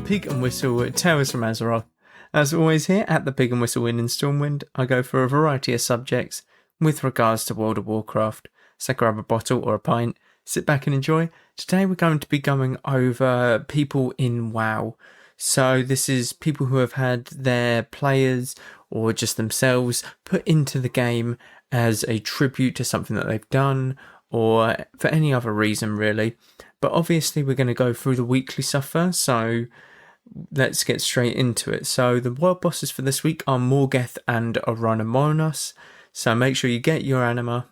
Pig and Whistle Tales from Azeroth. As always here at the Pig and Whistle Inn in Stormwind, I go for a variety of subjects with regards to World of Warcraft. So grab a bottle or a pint, sit back and enjoy. Today we're going to be going over people in WoW. So this is people who have had their players or just themselves put into the game as a tribute to something that they've done or for any other reason really. But obviously we're going to go through the weekly stuff first, so let's get straight into it. So the world bosses for this week are Morgeth and Aranamonos. So make sure you get your anima.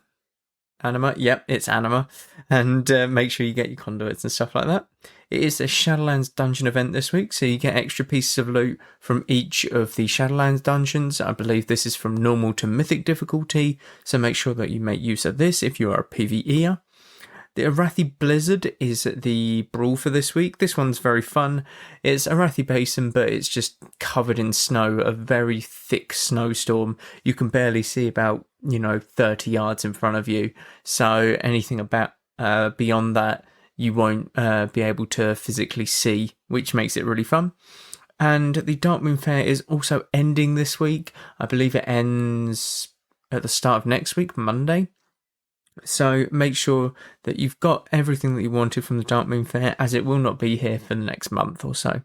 Yep, it's anima. And make sure you get your conduits and stuff like that. It is a Shadowlands dungeon event this week, so you get extra pieces of loot from each of the Shadowlands dungeons. I believe this is from normal to mythic difficulty, so make sure that you make use of this if you are a PvEer. The Arathi Blizzard is the brawl for this week. This one's very fun. It's Arathi Basin, but it's just covered in snow, a very thick snowstorm. You can barely see about, 30 yards in front of you. So anything about beyond that, you won't be able to physically see, which makes it really fun. And the Darkmoon Fair is also ending this week. I believe it ends at the start of next week, Monday. So make sure that you've got everything that you wanted from the Darkmoon Fair, as it will not be here for the next month or so.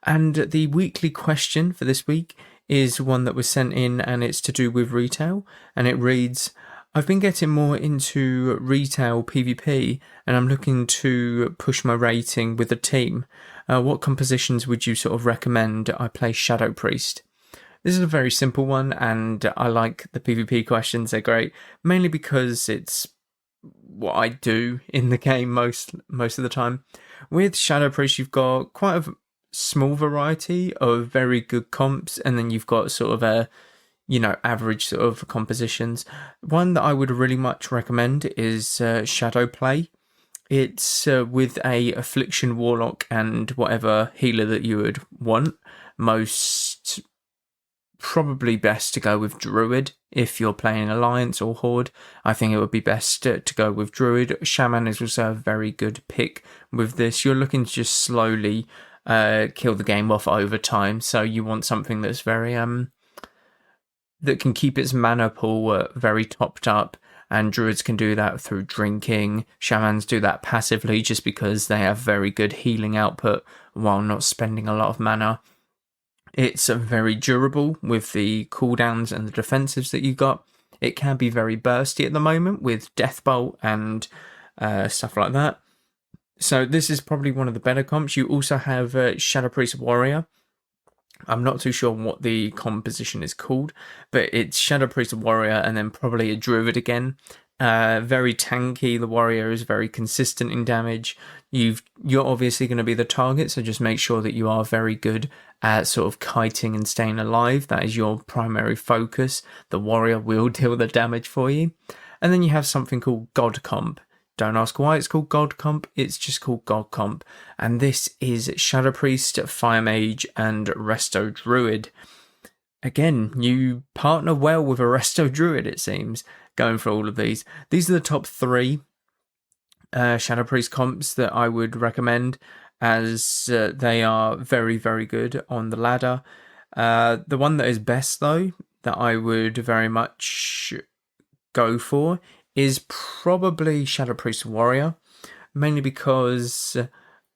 And the weekly question for this week is one that was sent in, and it's to do with retail. And it reads, I've been getting more into retail PvP, and I'm looking to push my rating with a team. What compositions would you sort of recommend I play Shadow Priest? This is a very simple one, and I like the PvP questions. They're great, mainly because it's what I do in the game most of the time. With Shadow Priest, you've got quite a small variety of very good comps, and then you've got sort of a, average sort of compositions. One that I would really much recommend is Shadow Play. It's with a Affliction Warlock and whatever healer that you would want. Probably best to go with Druid if you're playing Alliance or Horde. I think it would be best to go with Druid. Shaman is also a very good pick with this. You're looking to just slowly kill the game off over time, so you want something that's very that can keep its mana pool very topped up, and Druids can do that through drinking. Shamans do that passively just because they have very good healing output while not spending a lot of mana. It's very durable with the cooldowns and the defensives that you've got. It can be very bursty at the moment with Deathbolt and stuff like that. So this is probably one of the better comps. You also have Shadow Priest Warrior. I'm not too sure what the composition is called, but it's Shadow Priest Warrior and then probably a Druid again. Very tanky. The warrior is very consistent in damage. You're obviously going to be the target, so just make sure that you are very good at sort of kiting and staying alive. That is your primary focus. The warrior will deal the damage for you. And then you have something called God Comp. Don't ask why it's called God Comp, it's just called God Comp. And this is Shadow Priest, Fire Mage, and Resto Druid. Again, you partner well with a Resto Druid, it seems, going for all of these. These are the top 3 Shadow Priest comps that I would recommend, as they are very, very good on the ladder. The one that is best, though, that I would very much go for is probably Shadow Priest Warrior, mainly because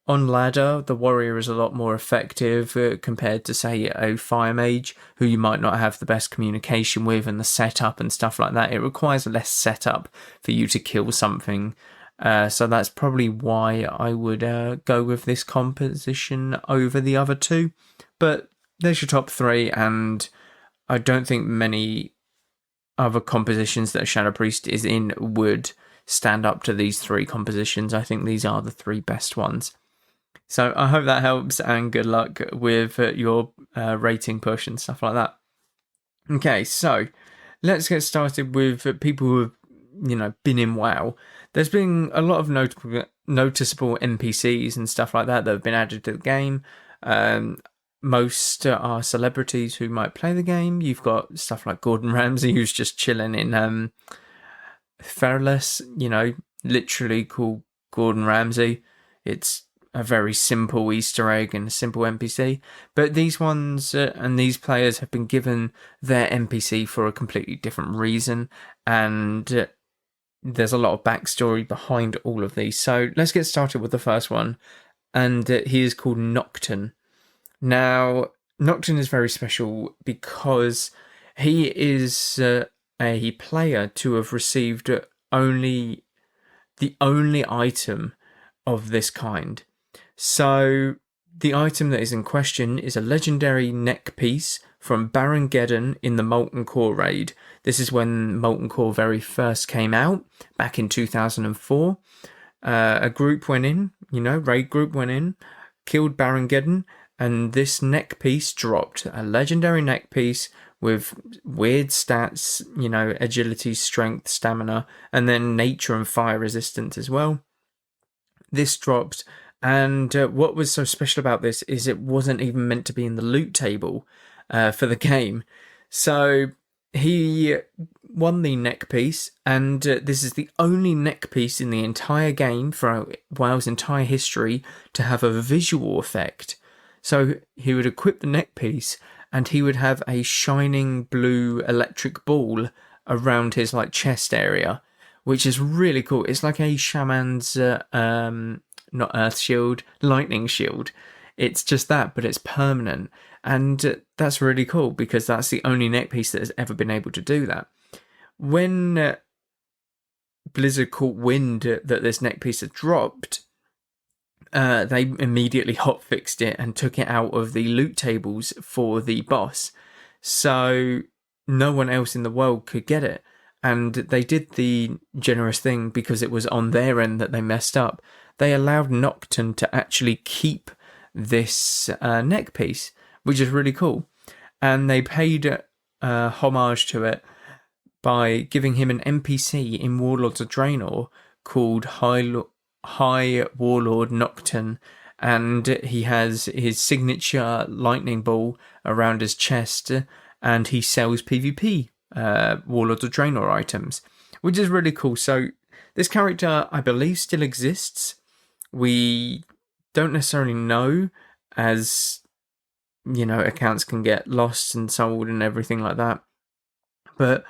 on ladder, the warrior is a lot more effective compared to, say, a fire mage, who you might not have the best communication with, and the setup and stuff like that. It requires less setup for you to kill something. So that's probably why I would go with this composition over the other 2. But there's your top 3, and I don't think many other compositions that a Shadow Priest is in would stand up to these 3 compositions. I think these are the 3 best ones. So I hope that helps, and good luck with your rating push and stuff like that. Okay, so let's get started with people who have, been in WoW. There's been a lot of noticeable NPCs and stuff like that have been added to the game. Most are celebrities who might play the game. You've got stuff like Gordon Ramsay, who's just chilling in Feralus, literally called Gordon Ramsay. It's a very simple Easter egg and a simple NPC. But these ones and these players have been given their NPC for a completely different reason, and there's a lot of backstory behind all of these. So let's get started with the first one, and he is called Nocturne. Now, Nocturne is very special because he is a player to have received the only item of this kind. So the item that is in question is a legendary neck piece from Baron Geddon in the Molten Core raid. This is when Molten Core very first came out, back in 2004. A group went in, raid group went in, killed Baron Geddon, and this neck piece dropped. A legendary neck piece with weird stats, agility, strength, stamina, and then nature and fire resistance as well. This dropped, and what was so special about this is it wasn't even meant to be in the loot table for the game. So he won the neck piece, and this is the only neck piece in the entire game for WoW's entire history to have a visual effect. So he would equip the neck piece, and he would have a shining blue electric ball around his chest area, which is really cool. It's like a shaman's not earth shield, lightning shield. It's just that, but it's permanent, and that's really cool because that's the only neck piece that has ever been able to do that. When Blizzard caught wind that this neck piece had dropped, they immediately hotfixed it and took it out of the loot tables for the boss, so no one else in the world could get it. And they did the generous thing because it was on their end that they messed up. They allowed Nocturne to actually keep this neck piece, which is really cool. And they paid homage to it by giving him an NPC in Warlords of Draenor called High Warlord Nocturne, and he has his signature lightning ball around his chest, and he sells PvP Warlords of Draenor items, which is really cool. So this character, I believe, still exists. We don't necessarily know, as accounts can get lost and sold and everything like that, but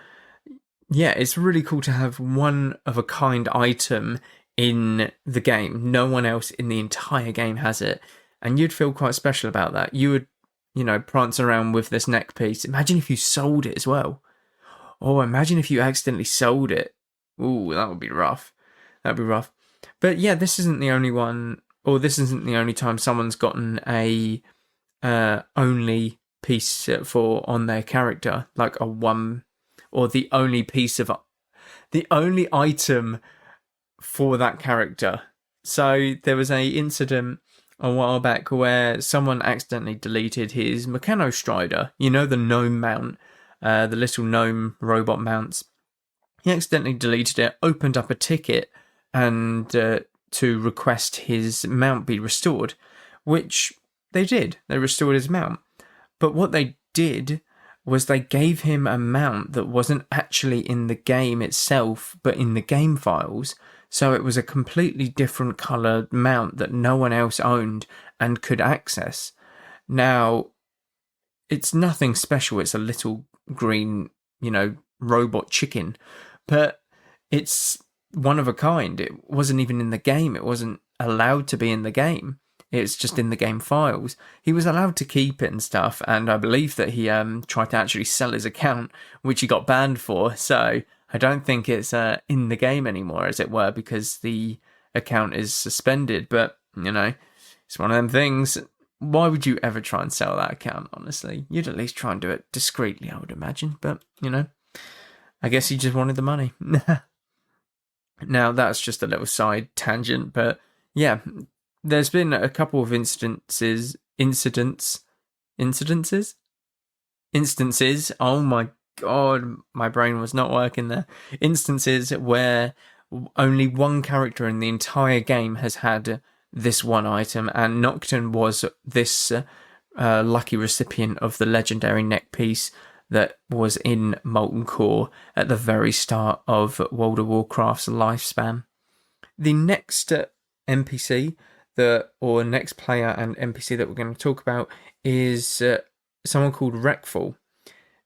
yeah, it's really cool to have one of a kind item in the game. No one else in the entire game has it, and you'd feel quite special about that. You would prance around with this neck piece. Imagine if you sold it as well. Oh, imagine if you accidentally sold it. Ooh, that would be rough. That'd be rough. But yeah, this isn't the only one, or this isn't the only time someone's gotten a only piece on their character, like a one, or the only item for that character. So there was a incident a while back where someone accidentally deleted his Mechanostrider, the gnome mount, the little gnome robot mounts. He accidentally deleted it, opened up a ticket, and to request his mount be restored, which they did. They restored his mount. But what they did was they gave him a mount that wasn't actually in the game itself, but in the game files. So it was a completely different coloured mount that no one else owned and could access. Now, it's nothing special. It's a little green, robot chicken. But it's one of a kind. It wasn't even in the game. It wasn't allowed to be in the game. It's just in the game files. He was allowed to keep it and stuff, and I believe that he tried to actually sell his account, which he got banned for. So I don't think it's in the game anymore, as it were, because the account is suspended. But, it's one of them things. Why would you ever try and sell that account, honestly? You'd at least try and do it discreetly, I would imagine. But, I guess he just wanted the money. Now, that's just a little side tangent, but yeah, there's been a couple of instances. Oh my god, my brain was not working there. Instances where only one character in the entire game has had this one item, and Nocturne was this lucky recipient of the legendary neck piece that was in Molten Core at the very start of World of Warcraft's lifespan. The next NPC or next player and NPC that we're going to talk about is someone called Wreckfall.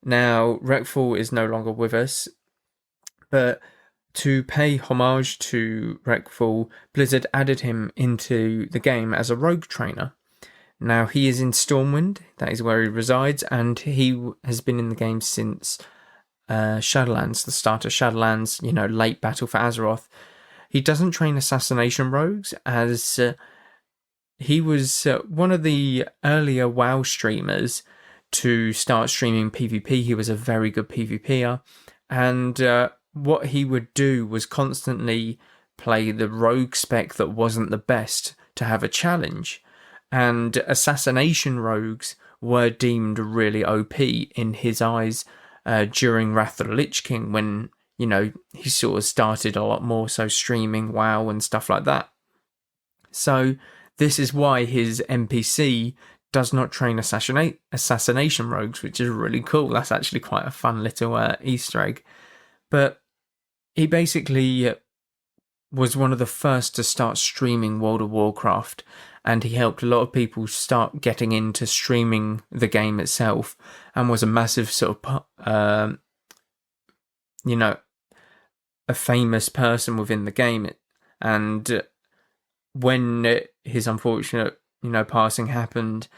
Now, Wreckfall is no longer with us, but to pay homage to Wreckfall, Blizzard added him into the game as a rogue trainer. Now, he is in Stormwind, that is where he resides, and he has been in the game since Shadowlands, the start of Shadowlands, late Battle for Azeroth. He doesn't train assassination rogues, as he was one of the earlier WoW streamers to start streaming PvP. He was a very good PvPer, and what he would do was constantly play the rogue spec that wasn't the best to have a challenge. And assassination rogues were deemed really OP in his eyes during Wrath of the Lich King, when, he sort of started a lot more so streaming WoW and stuff like that. So this is why his NPC does not train assassination rogues, which is really cool. That's actually quite a fun little Easter egg. But he basically was one of the first to start streaming World of Warcraft, and he helped a lot of people start getting into streaming the game itself, and was a massive sort of, a famous person within the game. And when his unfortunate, passing happened,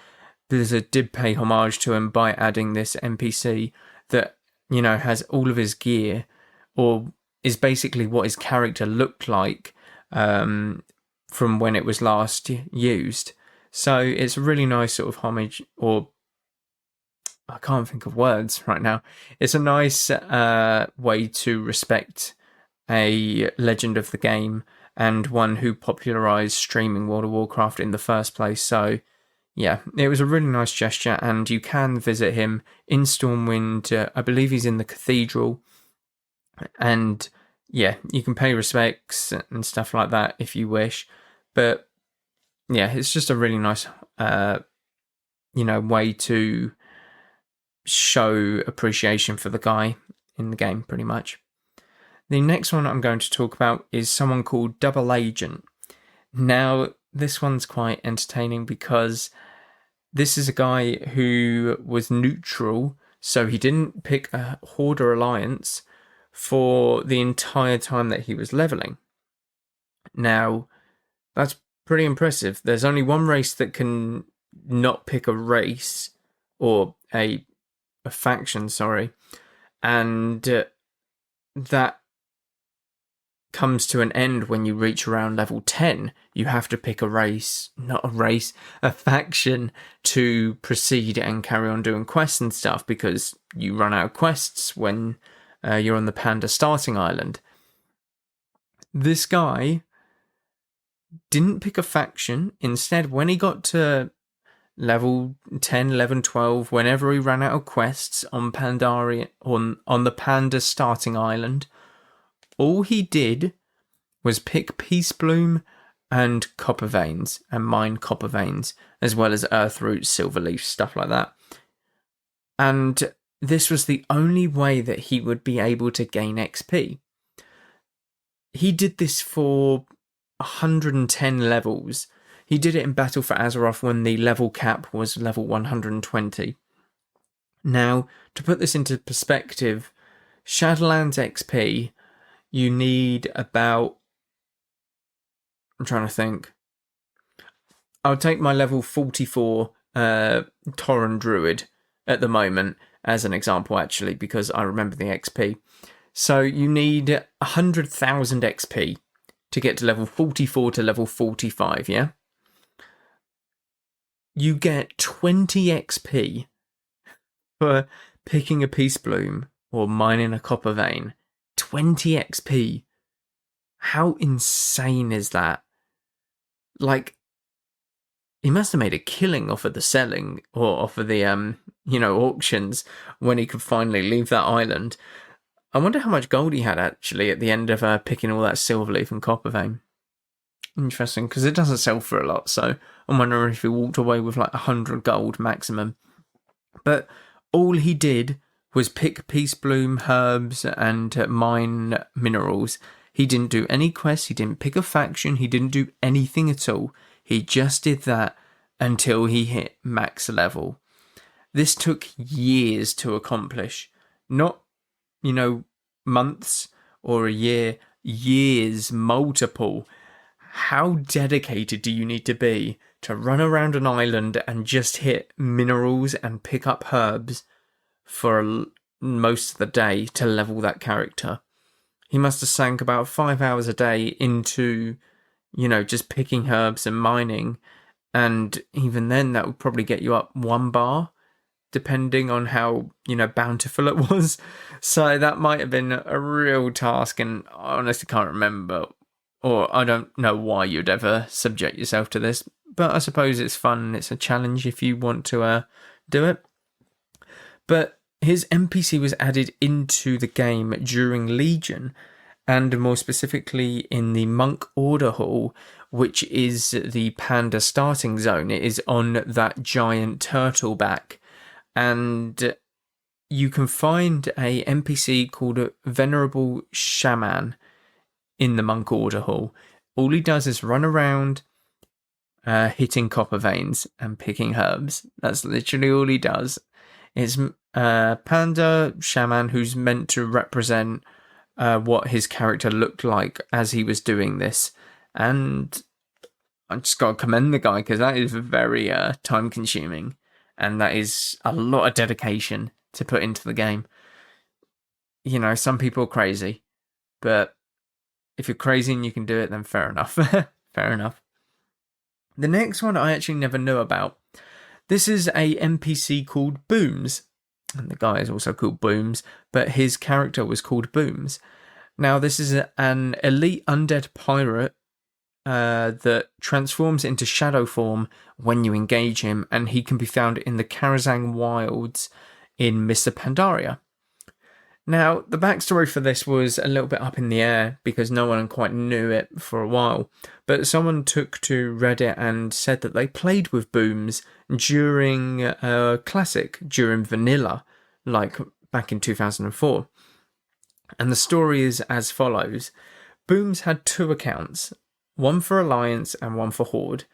Blizzard did pay homage to him by adding this NPC that, has all of his gear, or is basically what his character looked like from when it was last used. So it's a really nice sort of homage, or I can't think of words right now. It's a nice way to respect a legend of the game and one who popularized streaming World of Warcraft in the first place. So yeah, it was a really nice gesture, and you can visit him in Stormwind. I believe he's in the Cathedral. And yeah, you can pay respects and stuff like that if you wish. But yeah, it's just a really nice, way to show appreciation for the guy in the game, pretty much. The next one I'm going to talk about is someone called Double Agent. Now, this one's quite entertaining because this is a guy who was neutral, so he didn't pick a Horde or Alliance for the entire time that he was leveling. Now, that's pretty impressive. There's only one race that can not pick a race, or a faction, and that comes to an end when you reach around level 10. You have to pick a faction to proceed and carry on doing quests and stuff, because you run out of quests when you're on the Panda starting island. This guy didn't pick a faction. Instead, when he got to level 10, 11, 12, whenever he ran out of quests on Pandaria, on the Panda starting island, all he did was pick Peace Bloom and Copper Veins, and mine Copper Veins, as well as Earth Roots, Silver Leaf, stuff like that. And this was the only way that he would be able to gain XP. He did this for 110 levels. He did it in Battle for Azeroth when the level cap was level 120. Now, to put this into perspective, Shadowlands XP, you need about... I'm trying to think. I'll take my level 44 Tauren Druid at the moment as an example, actually, because I remember the XP. So you need 100,000 XP to get to level 44 to level 45, yeah? You get 20 XP for picking a Peace Bloom or mining a Copper Vein. 20 XP. How insane is that? Like, he must have made a killing off of the selling, or off of the, auctions, when he could finally leave that island. I wonder how much gold he had, actually, at the end of picking all that Silverleaf and Copper Vein. Interesting, because it doesn't sell for a lot, so I'm wondering if he walked away with like 100 gold maximum. But all he did was pick Peace Bloom, herbs, and mine minerals. He didn't do any quests, he didn't pick a faction, he didn't do anything at all. He just did that until he hit max level. This took years to accomplish. Not, months or a year. Years, multiple. How dedicated do you need to be to run around an island and just hit minerals and pick up herbs for most of the day to level that character? He must have sank about 5 hours a day into, just picking herbs and mining. And even then, that would probably get you up 1 bar, depending on how, bountiful it was. So that might have been a real task, and I honestly can't remember, or I don't know why you'd ever subject yourself to this, but I suppose it's fun, it's a challenge if you want to do it. But his NPC was added into the game during Legion, and more specifically in the Monk Order Hall, which is the Panda starting zone. It is on that giant turtle back, and you can find a NPC called Venerable Shaman in the Monk Order Hall. All he does is run around hitting copper veins and picking herbs. That's literally all he does. It's Panda Shaman, who's meant to represent what his character looked like as he was doing this. And I just got to commend the guy, because that is very time consuming, and that is a lot of dedication to put into the game. Some people are crazy, but if you're crazy and you can do it, then fair enough. Fair enough. The next one I actually never knew about. This is a NPC called Booms, and the guy is also called Booms, but his character was called Booms. Now, this is an elite undead pirate that transforms into shadow form when you engage him, and he can be found in the Karazhan Wilds in Mr. Pandaria. Now, the backstory for this was a little bit up in the air because no one quite knew it for a while, but someone took to Reddit and said that they played with Booms during Classic, during Vanilla, like back in 2004. And the story is as follows. Booms had 2 accounts, one for Alliance and one for Horde.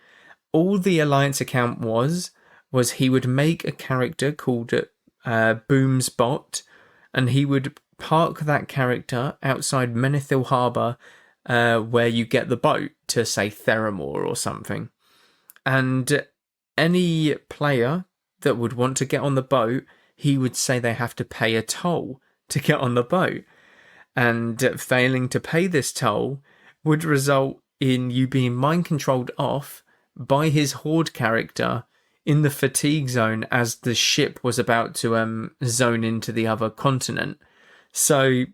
All the Alliance account was he would make a character called Boom's Bot, and he would park that character outside Menethil Harbour, where you get the boat to, say, Theramore or something. And any player that would want to get on the boat, he would say they have to pay a toll to get on the boat. And failing to pay this toll would result in you being mind-controlled off by his Horde character in the fatigue zone as the ship was about to zone into the other continent. So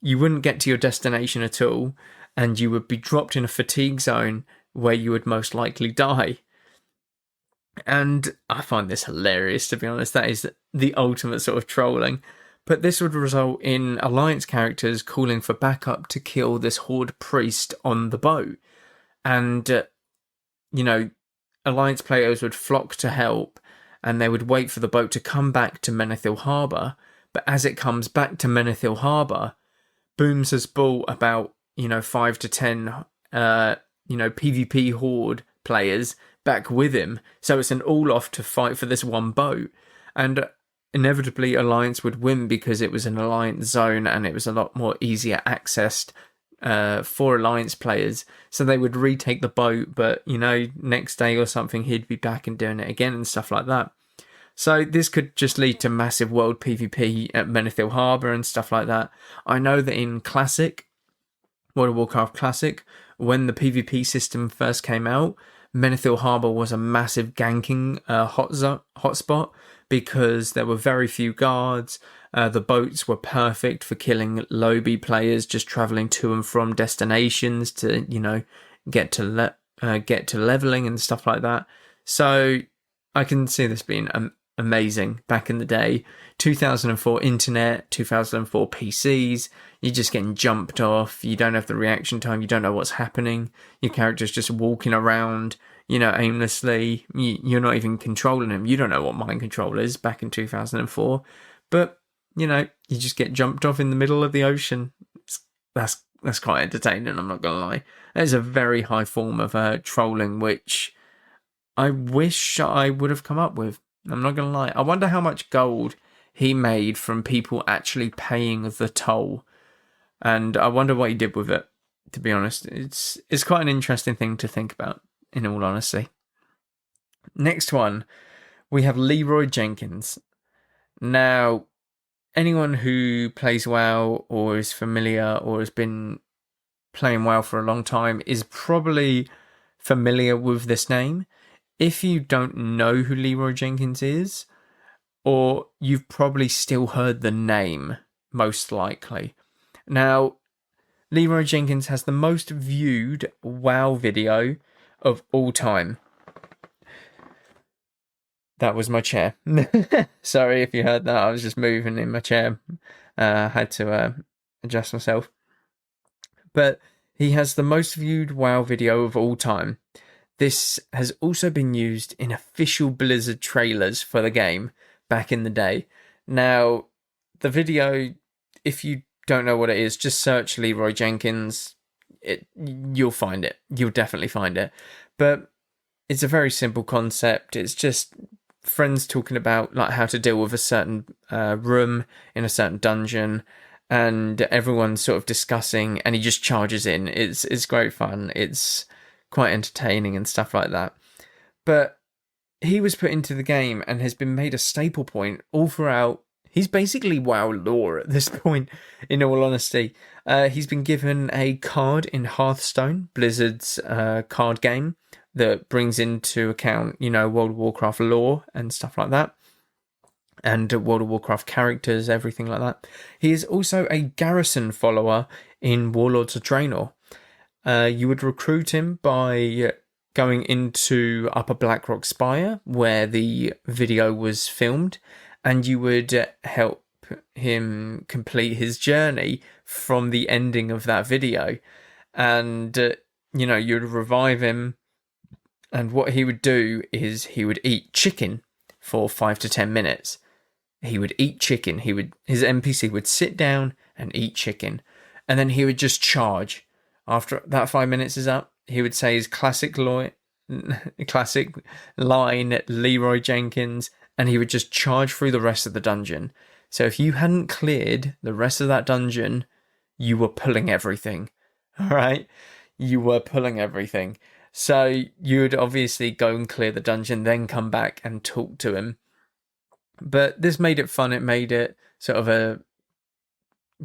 you wouldn't get to your destination at all, and you would be dropped in a fatigue zone where you would most likely die. And I find this hilarious, to be honest. That is the ultimate sort of trolling. But this would result in Alliance characters calling for backup to kill this Horde priest on the boat. And, Alliance players would flock to help, and they would wait for the boat to come back to Menethil Harbour. But as it comes back to Menethil Harbour, Booms has brought about, 5 to 10, PvP Horde players back with him. So it's an all-off to fight for this one boat. And inevitably, Alliance would win because it was an Alliance zone and it was a lot more easier accessed for Alliance players. So they would retake the boat, but, next day or something, he'd be back and doing it again and stuff like that. So this could just lead to massive world PvP at Menethil Harbour and stuff like that. I know that in Classic, World of Warcraft Classic, when the PvP system first came out, Menethil Harbour was a massive ganking hotspot because there were very few guards. The boats were perfect for killing lobby players just travelling to and from destinations to, get to leveling and stuff like that. So I can see this being amazing back in the day. 2004 internet, 2004 PCs, you're just getting jumped off, you don't have the reaction time, you don't know what's happening, your character's just walking around, aimlessly, you're not even controlling him, you don't know what mind control is back in 2004, but, you just get jumped off in the middle of the ocean. That's that's quite entertaining, I'm not going to lie. There's a very high form of trolling, which I wish I would have come up with. I'm not going to lie. I wonder how much gold he made from people actually paying the toll. And I wonder what he did with it, to be honest. It's quite an interesting thing to think about, in all honesty. Next one, we have Leroy Jenkins. Now, anyone who plays WoW or is familiar or has been playing WoW for a long time is probably familiar with this name. If you don't know who Leroy Jenkins is, or you've probably still heard the name, most likely. Now, Leroy Jenkins has the most viewed WoW video of all time. That was my chair. Sorry if you heard that. I was just moving in my chair. Had to adjust myself. But he has the most viewed WoW video of all time. This has also been used in official Blizzard trailers for the game back in the day. Now, the video, if you don't know what it is, just search Leroy Jenkins. You'll find it. You'll definitely find it. But it's a very simple concept. It's just friends talking about like how to deal with a certain room in a certain dungeon, and everyone's sort of discussing, and he just charges in. It's great fun. It's quite entertaining and stuff like that. But he was put into the game and has been made a staple point all throughout. He's basically WoW lore at this point, in all honesty. He's been given a card in Hearthstone, Blizzard's card game, that brings into account, World of Warcraft lore and stuff like that. And World of Warcraft characters, everything like that. He is also a garrison follower in Warlords of Draenor. You would recruit him by going into Upper Blackrock Spire, where the video was filmed, and you would help him complete his journey from the ending of that video. And, you'd revive him, and what he would do is he would eat chicken for 5 to 10 minutes. He would eat chicken. His NPC would sit down and eat chicken, and then he would just charge. After that 5 minutes is up, he would say his classic line, Leroy Jenkins, and he would just charge through the rest of the dungeon. So if you hadn't cleared the rest of that dungeon, you were pulling everything. All right? You were pulling everything. So you would obviously go and clear the dungeon, then come back and talk to him. But this made it fun. It made it sort of a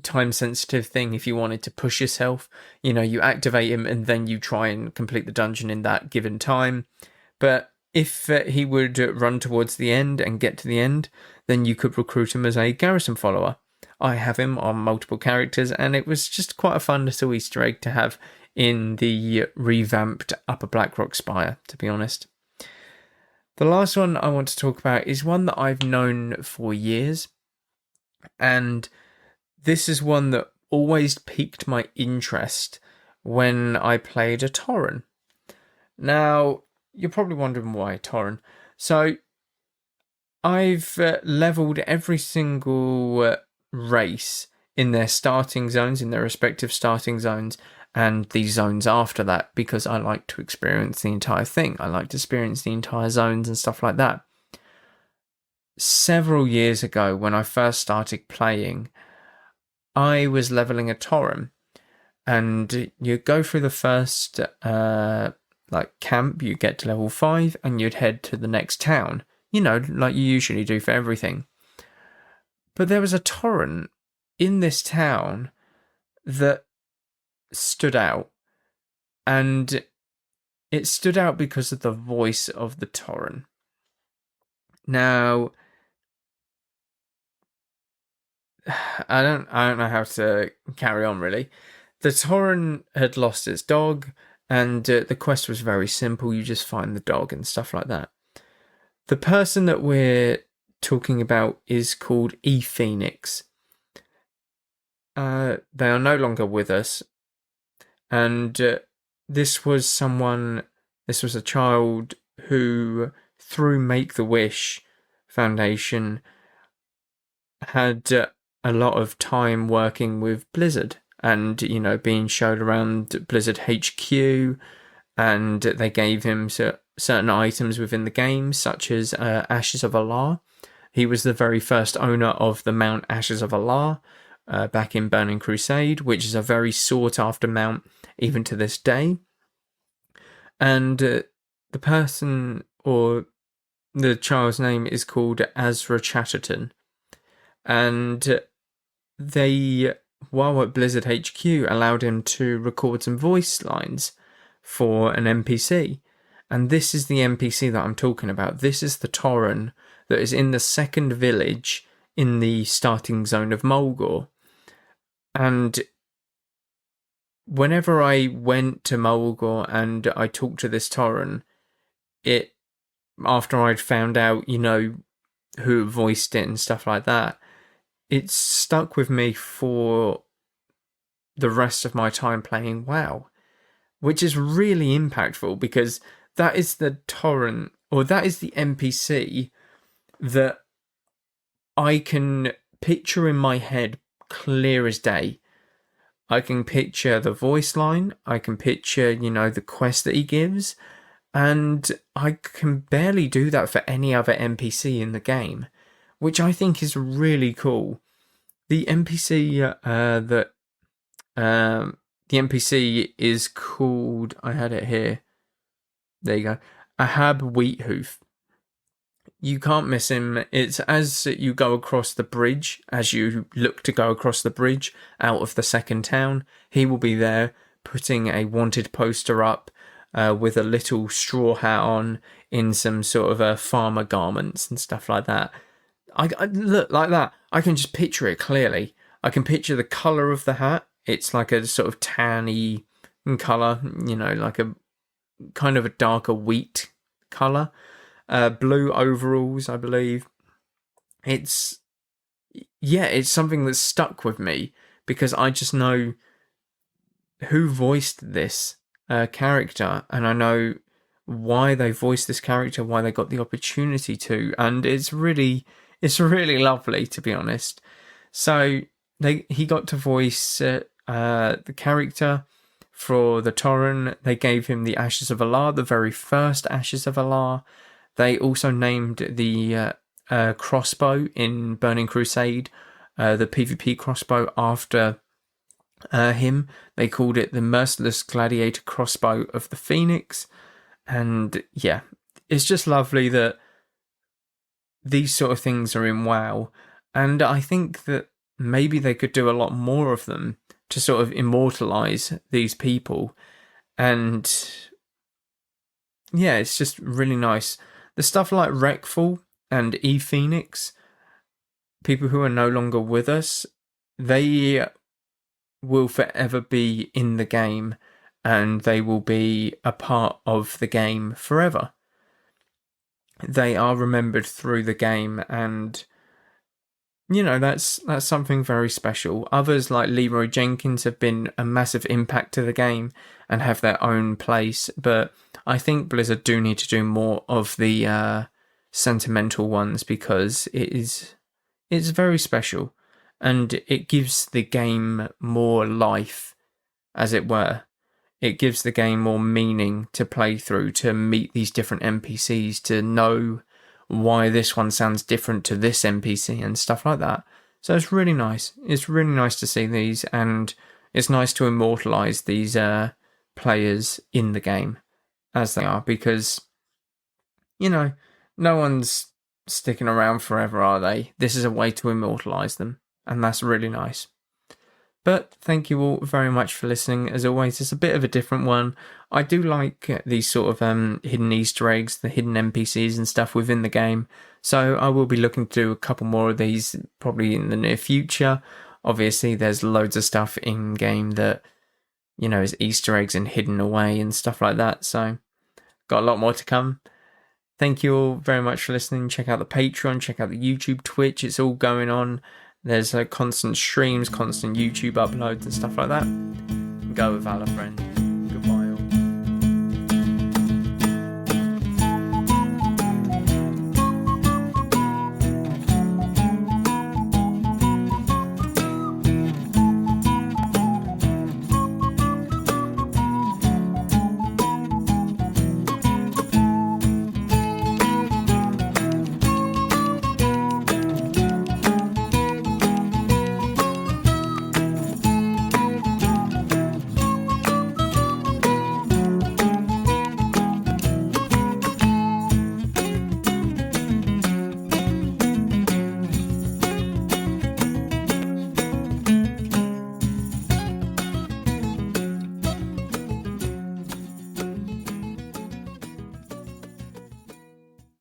time-sensitive thing if you wanted to push yourself. You activate him and then you try and complete the dungeon in that given time. But if he would run towards the end and get to the end, then you could recruit him as a garrison follower. I have him on multiple characters, and it was just quite a fun little Easter egg to have in the revamped Upper Blackrock Spire, to be honest. The last one I want to talk about is one that I've known for years, and this is one that always piqued my interest when I played a Tauren. Now, you're probably wondering why Tauren. So, I've leveled every single race in their starting zones, in their respective starting zones, and the zones after that, because I like to experience the entire thing. I like to experience the entire zones and stuff like that. Several years ago, when I first started playing, I was leveling a Tauren, and you go through the first camp, you get to level 5, and you'd head to the next town, like you usually do for everything. But there was a Tauren in this town that stood out, and it stood out because of the voice of the Tauren. Now, I don't know how to carry on, really. The Tauren had lost its dog, and the quest was very simple. You just find the dog and stuff like that. The person that we're talking about is called E Phoenix. They are no longer with us, and this was a child who, through Make-the-Wish Foundation, had a lot of time working with Blizzard and, being showed around Blizzard HQ, and they gave him certain items within the game, such as Ashes of Allah. He was the very first owner of the Mount Ashes of Allah back in Burning Crusade, which is a very sought-after mount even to this day. And the person, or the child's name, is called Azra Chatterton. And they, while at Blizzard HQ, allowed him to record some voice lines for an NPC. And this is the NPC that I'm talking about. This is the Tauren that is in the second village in the starting zone of Mulgore. And whenever I went to Mulgore and I talked to this Tauren, after I'd found out, who voiced it and stuff like that, it stuck with me for the rest of my time playing WoW, which is really impactful, because that is the Tauren, or that is the NPC that I can picture in my head clear as day. I can picture the voice line, I can picture, the quest that he gives, and I can barely do that for any other NPC in the game, which I think is really cool. The NPC the NPC is called, I had it here, there you go, Ahab Wheathoof. You can't miss him. It's as you go across the bridge, as you look to go across the bridge out of the second town, he will be there putting a wanted poster up with a little straw hat on in some sort of farmer garments and stuff like that. I look like that. I can just picture it clearly. I can picture the colour of the hat. It's like a sort of tanny colour, like a kind of a darker wheat colour. Blue overalls, I believe. It's something that's stuck with me, because I just know who voiced this character, and I know why they voiced this character, why they got the opportunity to, and it's really lovely, to be honest. So he got to voice the character for the Tauren. They gave him the Ashes of Allah, the very first Ashes of Allah. They also named the crossbow in Burning Crusade, the PvP crossbow, after him. They called it the Merciless Gladiator Crossbow of the Phoenix. And yeah, it's just lovely that these sort of things are in WoW. And I think that maybe they could do a lot more of them to sort of immortalize these people. And yeah, it's just really nice. The stuff like Wreckful and E-Phoenix, people who are no longer with us, they will forever be in the game, and they will be a part of the game forever. They are remembered through the game, and that's something very special. Others like Leroy Jenkins have been a massive impact to the game and have their own place, but I think Blizzard do need to do more of the sentimental ones, because it's very special, and it gives the game more life, as it were. It gives the game more meaning to play through, to meet these different NPCs, to know why this one sounds different to this NPC and stuff like that. So it's really nice. It's really nice to see these, and it's nice to immortalize these players in the game as they are, because no one's sticking around forever, are they? This is a way to immortalize them, and that's really nice. But thank you all very much for listening. As always, it's a bit of a different one. I do like these sort of hidden Easter eggs, the hidden NPCs and stuff within the game. So I will be looking to do a couple more of these probably in the near future. Obviously, there's loads of stuff in game that, is Easter eggs and hidden away and stuff like that. So got a lot more to come. Thank you all very much for listening. Check out the Patreon, check out the YouTube, Twitch. It's all going on. There's constant streams, constant YouTube uploads and stuff like that. Go with Valor, friends.